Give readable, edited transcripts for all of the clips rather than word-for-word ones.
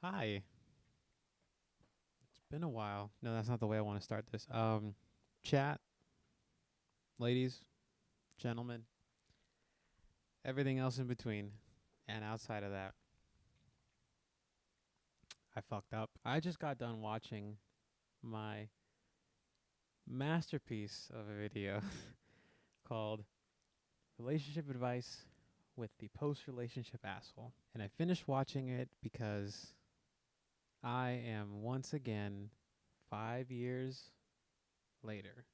Hi. It's been a while. No, that's not the way I want to start this. Chat, ladies, gentlemen, everything else in between, and outside of that, I fucked up. I just got done watching my masterpiece of a video called Relationship Advice with the Post-Relationship Asshole. And I finished watching it because I am once again 5 years later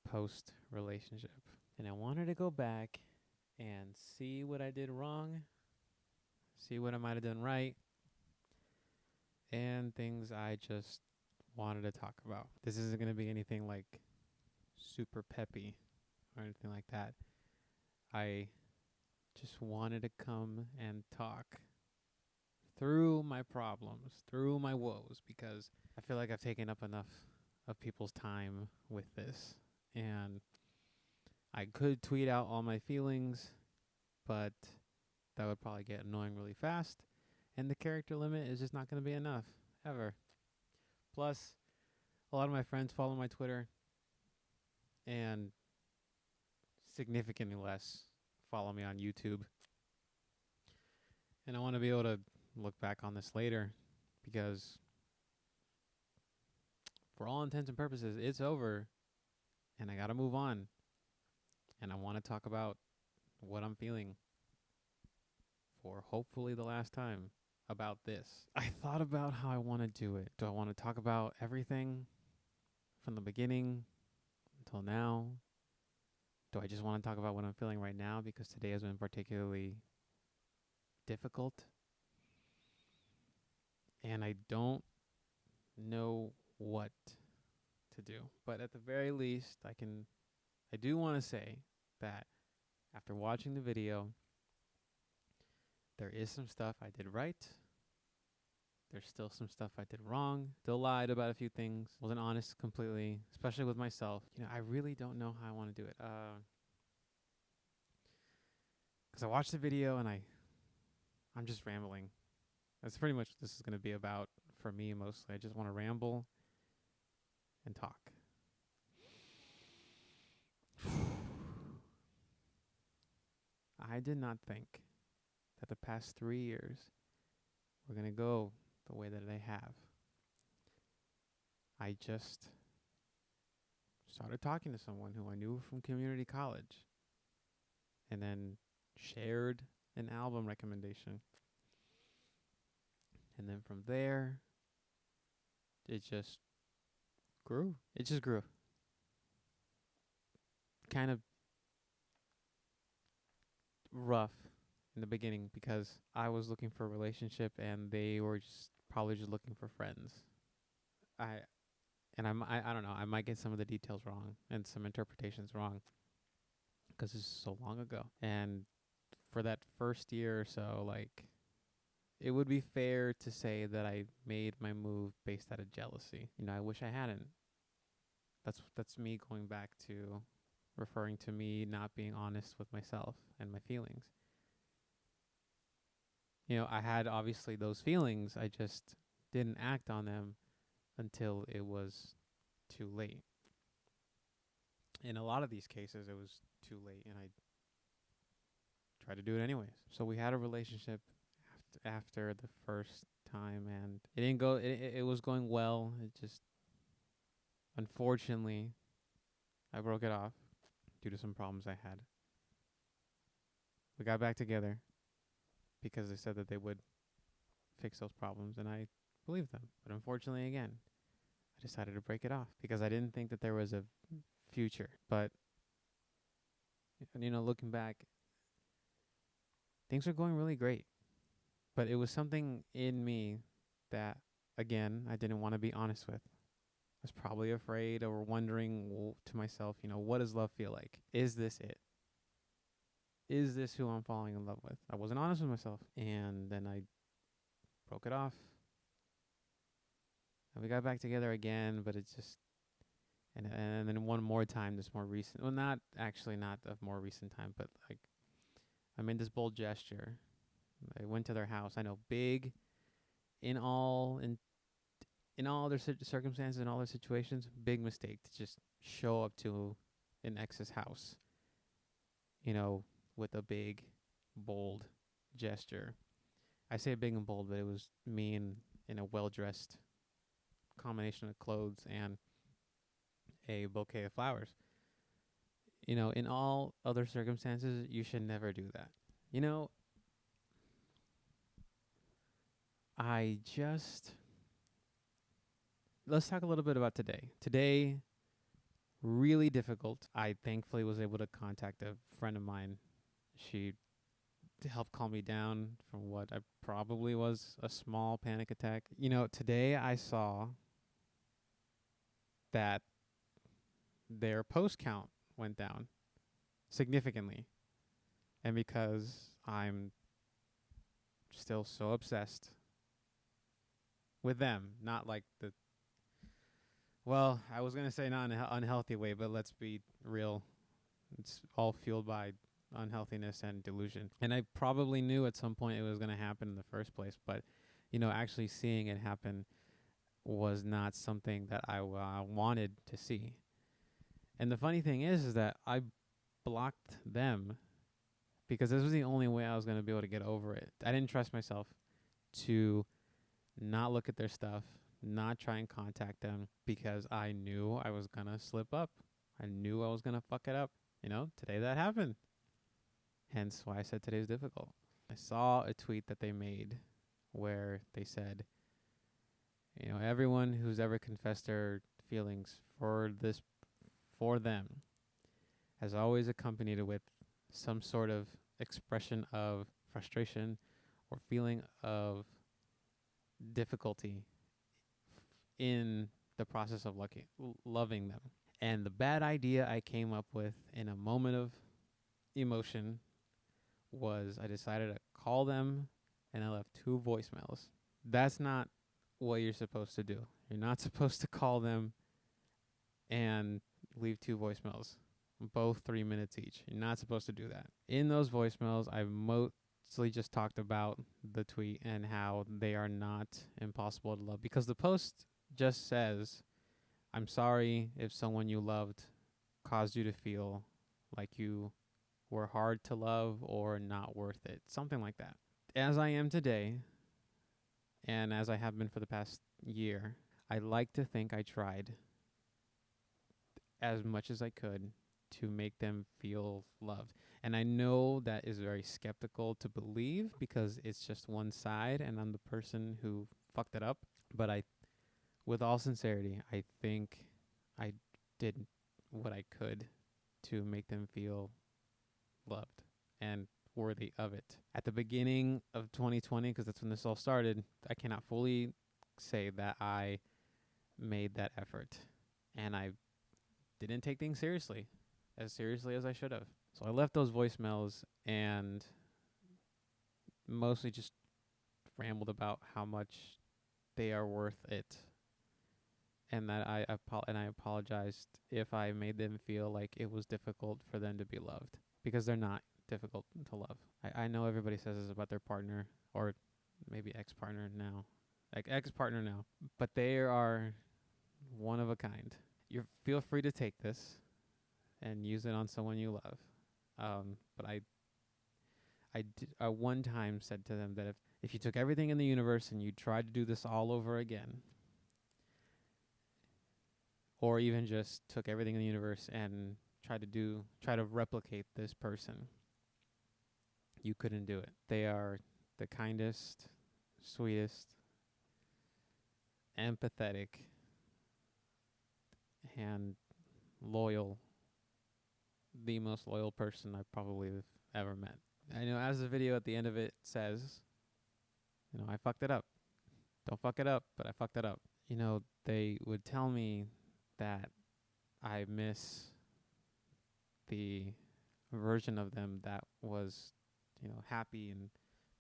post-relationship. And I wanted to go back and see what I did wrong, see what I might have done right, and things I just wanted to talk about. This isn't going to be anything like super peppy or anything like that. I just wanted to come and talk through my problems, through my woes, because I feel like I've taken up enough of people's time with this. And I could tweet out all my feelings, but that would probably get annoying really fast. And the character limit is just not going to be enough, ever. Plus, a lot of my friends follow my Twitter, and significantly less follow me on YouTube. And I want to be able to look back on this later because, for all intents and purposes, it's over and I got to move on. And I want to talk about what I'm feeling for hopefully the last time about this. I thought about how I want to do it. Do I want to talk about everything from the beginning until now? Do I just want to talk about what I'm feeling right now because today has been particularly difficult? And I don't know what to do. But at the very least, I do want to say that after watching the video, there is some stuff I did right. There's still some stuff I did wrong. Still lied about a few things. Wasn't honest completely, especially with myself. I really don't know how I want to do it. Because I watched the video and I'm just rambling. That's pretty much what this is going to be about for me mostly. I just want to ramble and talk. I did not think that the past 3 years were going to go the way that they have. I just started talking to someone who I knew from community college and then shared an album recommendation. And then from there, it just grew. It just grew. Kind of rough in the beginning because I was looking for a relationship and they were just probably just looking for friends. I I don't know. I might get some of the details wrong and some interpretations wrong because this is so long ago. And for that first year or so, like, it would be fair to say that I made my move based out of jealousy. I wish I hadn't. That's me going back to referring to me not being honest with myself and my feelings. I had obviously those feelings. I just didn't act on them until it was too late. In a lot of these cases, it was too late, and I tried to do it anyways. So we had a relationship after the first time, and it didn't go. It was going well. It just, unfortunately, I broke it off due to some problems I had. We got back together because they said that they would fix those problems, and I believed them. But unfortunately, again, I decided to break it off because I didn't think that there was a future. But, looking back, things were going really great. But it was something in me that, again, I didn't want to be honest with. I was probably afraid or wondering to myself, what does love feel like? Is this it? Is this who I'm falling in love with? I wasn't honest with myself. And then I broke it off. And we got back together again, but it's just, and then one more time, this more recent, well, not actually not of more recent time, but like, I made this bold gesture. I went to their house. I know, big, in all in all other circumstances, in all other situations, big mistake to just show up to an ex's house, you know, with a big, bold gesture. I say big and bold, but it was me in a well dressed combination of clothes and a bouquet of flowers. You know, in all other circumstances, you should never do that. You know, I just let's talk a little bit about today. Today, really difficult. I thankfully was able to contact a friend of mine. She helped calm me down from what I probably was a small panic attack. You know, today I saw that their post count went down significantly. And because I'm still so obsessed with them, not like the, well, I was going to say not in an unhealthy way, but let's be real. It's all fueled by unhealthiness and delusion. And I probably knew at some point it was going to happen in the first place, but you know, actually seeing it happen was not something that I wanted to see. And the funny thing is that I blocked them because this was the only way I was going to be able to get over it. I didn't trust myself to not look at their stuff, not try and contact them because I knew I was going to slip up. I knew I was going to fuck it up. You know, today that happened. Hence why I said today's difficult. I saw a tweet that they made where they said, you know, everyone who's ever confessed their feelings for them has always accompanied it with some sort of expression of frustration or feeling of difficulty in the process of loving them. And the bad idea I came up with in a moment of emotion was I decided to call them and I left 2 voicemails. That's not what you're supposed to do. You're not supposed to call them and leave 2 voicemails, both 3 minutes each. You're not supposed to do that. In those voicemails, I mostly just talked about the tweet and how they are not impossible to love because the post just says, I'm sorry if someone you loved caused you to feel like you were hard to love or not worth it. Something like that. As I am today, and as I have been for the past year, I like to think I tried as much as I could to make them feel loved. And I know that is very skeptical to believe because it's just one side and I'm the person who fucked it up. But with all sincerity, I think I did what I could to make them feel loved and worthy of it. At the beginning of 2020, because that's when this all started, I cannot fully say that I made that effort. And I didn't take things seriously as I should have. So I left those voicemails and mostly just rambled about how much they are worth it. And that I apologized if I made them feel like it was difficult for them to be loved because they're not difficult to love. I know everybody says this about their partner or maybe ex-partner now, like ex-partner now, but they are one of a kind. You feel free to take this and use it on someone you love. But I one time said to them that if you took everything in the universe and you tried to do this all over again, or even just took everything in the universe and try to replicate this person, you couldn't do it. They are the kindest, sweetest, empathetic, and loyal, the most loyal person I probably have ever met. I know as the video at the end of it says, you know, I fucked it up. Don't fuck it up, but I fucked it up. You know, they would tell me that I miss the version of them that was, you know, happy and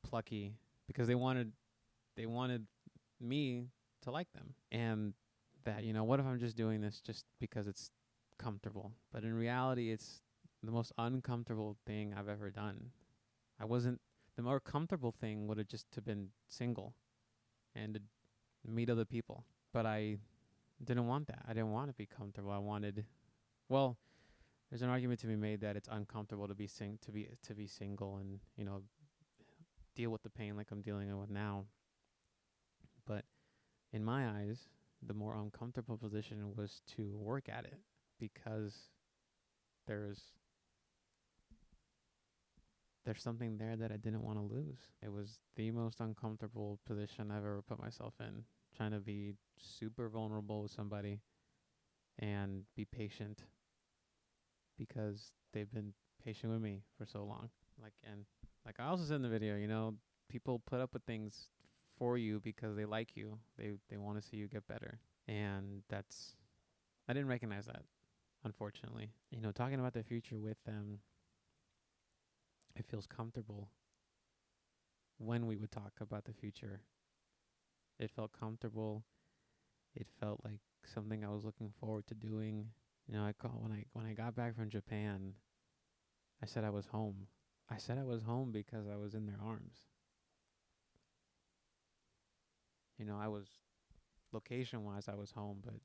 plucky because they wanted me to like them. And that, you know, what if I'm just doing this just because it's comfortable? But in reality, it's the most uncomfortable thing I've ever done. The more comfortable thing would have just to been single and to meet other people. But I didn't want that. I didn't want to be comfortable. I wanted, well, there's an argument to be made that it's uncomfortable to be single and, deal with the pain like I'm dealing with now. But in my eyes, the more uncomfortable position was to work at it, because there's there's something there that I didn't want to lose. It was the most uncomfortable position I've ever put myself in, trying to be super vulnerable with somebody and be patient because they've been patient with me for so long. Like I also said in the video, people put up with things for you because they like you. They want to see you get better. And I didn't recognize that, unfortunately. Talking about the future with them, it feels comfortable when we would talk about the future. It felt comfortable. It felt like something I was looking forward to doing. When I got back from Japan, I said I was home. I said I was home because I was in their arms. I was location-wise, I was home, but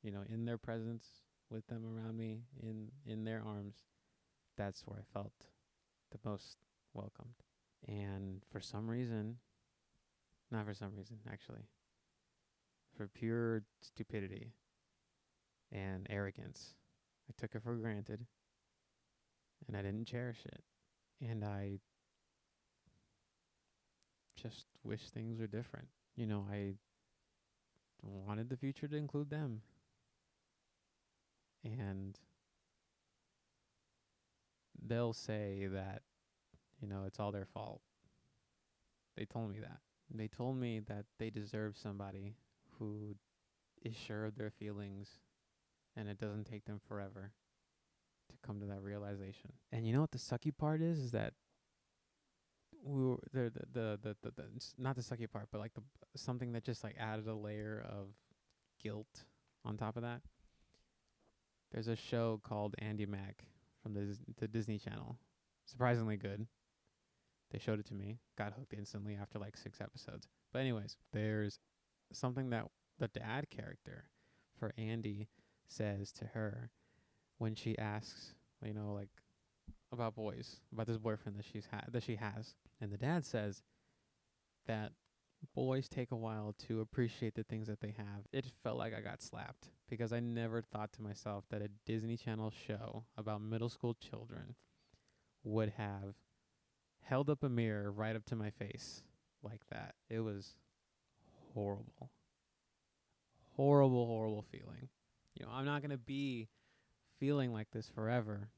in their presence, with them around me, in their arms, that's where I felt the most welcomed. And for some reason, not for some reason, actually, for pure stupidity and arrogance, I took it for granted and I didn't cherish it. And I just wish things were different. I wanted the future to include them. And they'll say that, it's all their fault. They told me that. They told me that they deserve somebody who is sure of their feelings and it doesn't take them forever to come to that realization. And you know what the sucky part is that we were the not the sucky part, but like something that just like added a layer of guilt on top of that. There's a show called Andy Mack from the Disney Channel. Surprisingly good. They showed it to me. Got hooked instantly after like 6 episodes. But anyways, there's something that the dad character for Andy says to her when she asks, like about boys, about this boyfriend that she has. And the dad says that boys take a while to appreciate the things that they have. It felt like I got slapped because I never thought to myself that a Disney Channel show about middle school children would have held up a mirror right up to my face like that. It was horrible. Horrible, horrible feeling. I'm not going to be feeling like this forever.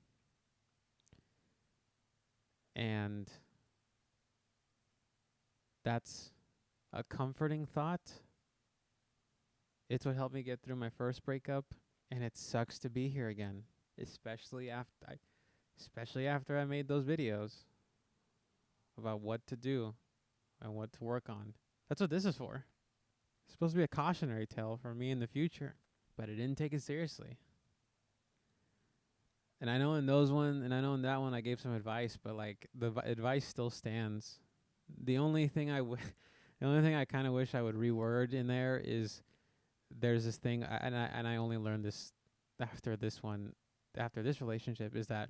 And that's a comforting thought. It's what helped me get through my first breakup, and it sucks to be here again, especially after I made those videos about what to do and what to work on. That's what this is for. It's supposed to be a cautionary tale for me in the future, but I didn't take it seriously. And I know in that one I gave some advice, but like the advice still stands. The only thing I kind of wish I would reword in there is there's this thing, and I only learned this after this relationship, is that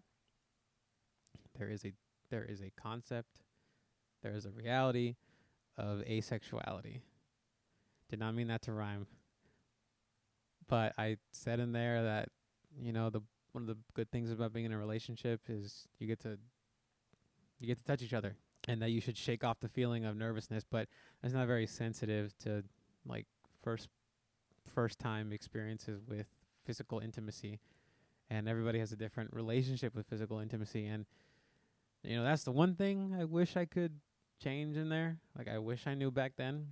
there is a concept, there is a reality of asexuality. Did not mean that to rhyme, but I said in there that one of the good things about being in a relationship is you get to touch each other, and that you should shake off the feeling of nervousness. But that's not very sensitive to like first time experiences with physical intimacy, and everybody has a different relationship with physical intimacy. And that's the one thing I wish I could change in there. Like I wish I knew back then,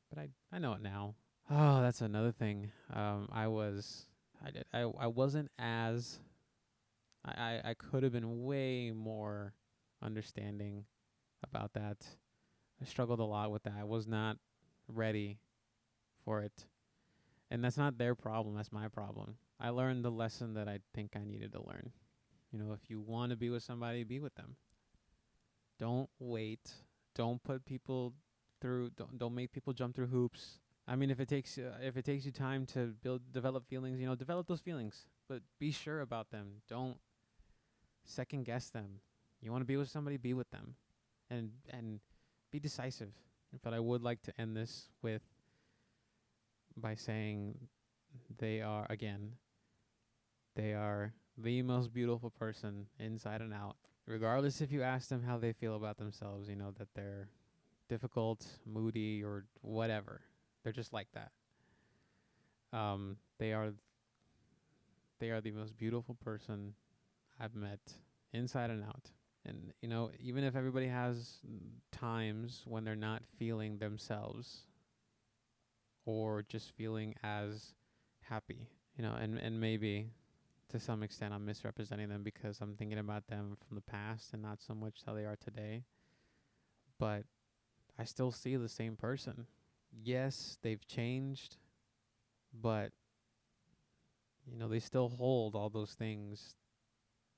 but I know it now. Oh, that's another thing. I wasn't as I could have been way more understanding about that. I struggled a lot with that. I was not ready for it. And that's not their problem, that's my problem. I learned the lesson that I think I needed to learn. If you want to be with somebody, be with them. Don't wait. Don't put people through. Don't make people jump through hoops. I mean, if it takes you time to develop feelings, develop those feelings, but be sure about them. Don't second guess them. You want to be with somebody, be with them, and be decisive. But I would like to end this with by saying they are again they are the most beautiful person inside and out. Regardless if you ask them how they feel about themselves, that they're difficult, moody, or whatever. They're just like that. Um, they are they are the most beautiful person I've met inside and out. And even if everybody has times when they're not feeling themselves or just feeling as happy, and maybe to some extent I'm misrepresenting them because I'm thinking about them from the past and not so much how they are today. But I still see the same person. Yes, they've changed, but they still hold all those things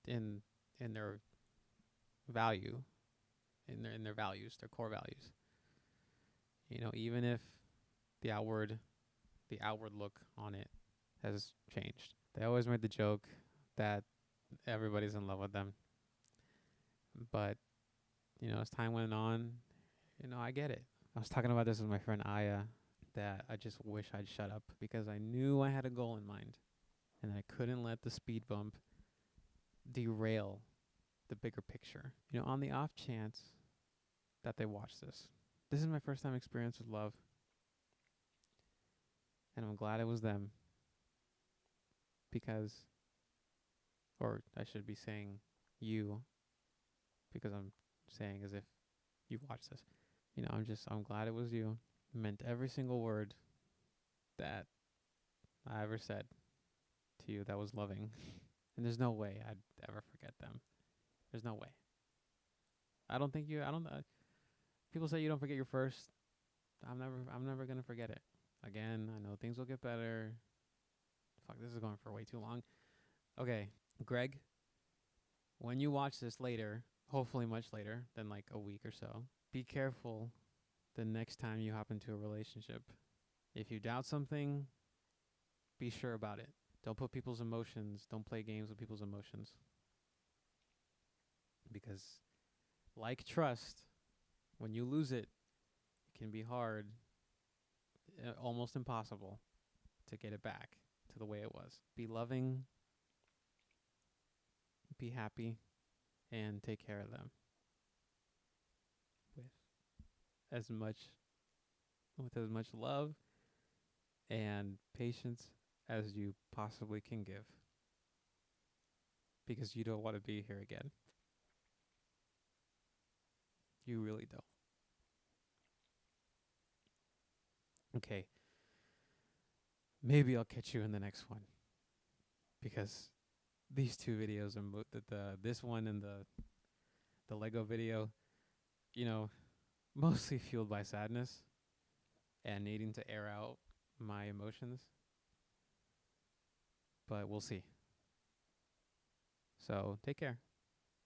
in their value, in their values, their core values. Even if the outward look on it has changed. They always made the joke that everybody's in love with them. But, as time went on, I get it. I was talking about this with my friend Aya, that I just wish I'd shut up because I knew I had a goal in mind and I couldn't let the speed bump derail the bigger picture. On the off chance that they watch this. This is my first time experience with love. And I'm glad it was them because, or I should be saying you, because I'm saying as if you watched this. I'm glad it was you. It meant every single word that I ever said to you that was loving. And there's no way I'd ever forget them. There's no way. I don't, people say you don't forget your first. I'm never going to forget it. Again, I know things will get better. Fuck, this is going for way too long. Okay, Greg, when you watch this later, hopefully much later than like a week or so, be careful the next time you hop into a relationship. If you doubt something, be sure about it. Don't put people's emotions, don't play games with people's emotions. Because, like trust, when you lose it, it can be hard, almost impossible, to get it back to the way it was. Be loving, be happy, and take care of them with as much love and patience as you possibly can give, because you don't want to be here again. You really don't. Okay, maybe I'll catch you in the next one, because these two videos are this one and the Lego video, you know, mostly fueled by sadness and needing to air out my emotions. But we'll see. So take care.